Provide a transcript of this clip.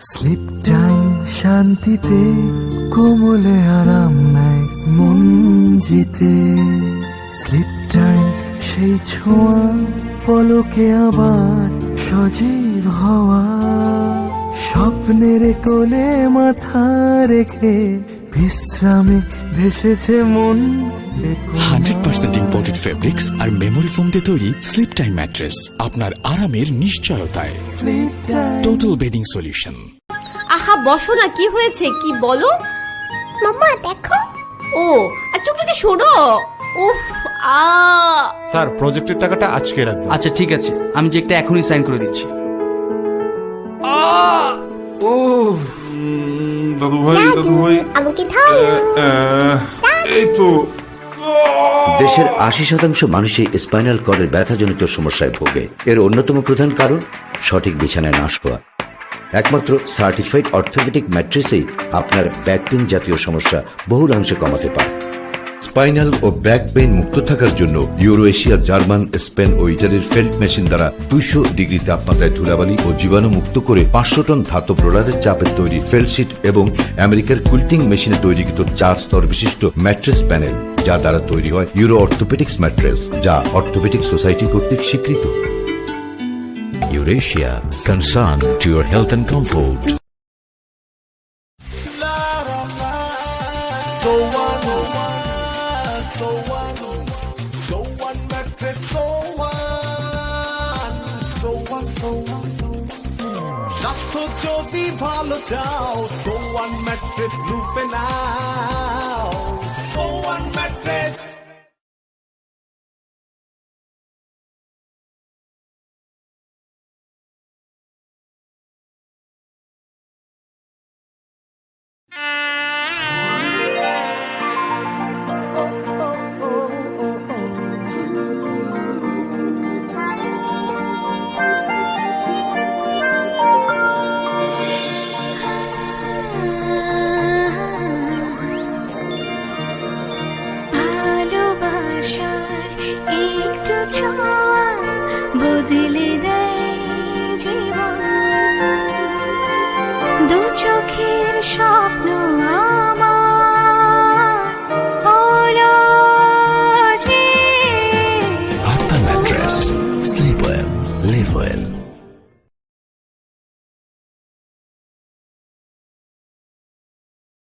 Slip time শান্তিতে কোমলে আরাম নেয় মন জিতে। স্লিপ টাইম সেই ছোঁয়া পলকে আবার সজীব হওয়া, স্বপ্নের কোলে মাথা রেখে বিশ্রামে ভেসেছে মন। 100% ইম্পোর্টেড ফেব্রিক্স আর মেমোরি ফোম দিয়ে তৈরি স্লিপ টাইম ম্যাট্রেস আপনার আরামের নিশ্চয়তায়। Total bedding solution. আহা বসো না, কি হয়েছে কি বলো। মাম্মা দেখো। ও আর চুপটাকে শোনো। উফ স্যার প্রজেক্টের টাকাটা আজকে রাখবেন। আচ্ছা ঠিক আছে, আমি চেকটা এখনই সাইন করে দিচ্ছি। দাদু ভাই আমাকে দাও। এই তো দেশের ৮০% মানুষই স্পাইনাল কর্ডের ব্যথাজনিত সমস্যায় ভোগে। এর অন্যতম প্রধান কারণ সঠিক বিছানায় না শোয়া। একমাত্র সার্টিফাইড অর্থোপেডিক ম্যাট্রেসেই আপনার ব্যাক পেইন জাতীয় সমস্যা বহুলাংশে কমাতে পারে। স্পাইনাল ও ব্যাক পেইন মুক্ত থাকার জন্য ইউরো এশিয়া, জার্মান, স্পেন ও ইটালির ফেল্ট মেশিন দ্বারা ২০০ ডিগ্রি তাপমাত্রায় ধুলাবালি ও জীবাণু মুক্ত করে ৫০০ টন ধাতব রোলারের চাপের তৈরি ফেল্টশিট এবং আমেরিকার কুইল্টিং মেশিনে তৈরিকৃত ৪ স্তর বিশিষ্ট ম্যাট্রেস প্যানেল, যা দ্বারা তৈরি হয় ইউরো অর্থোপেডিক্স ম্যাট্রেস, যা অর্থোপেডিক সোসাইটি কর্তৃক স্বীকৃত। Eurasia, concern to your health and comfort. স্বাস্থ্য যদি ভালো চাও, সোয়ান ম্যাট্রেস লুপে নাও। Swan mattress. একটু ছোঁয়া বদলে দেয় জীবন, দু চোখের স্বপ্ন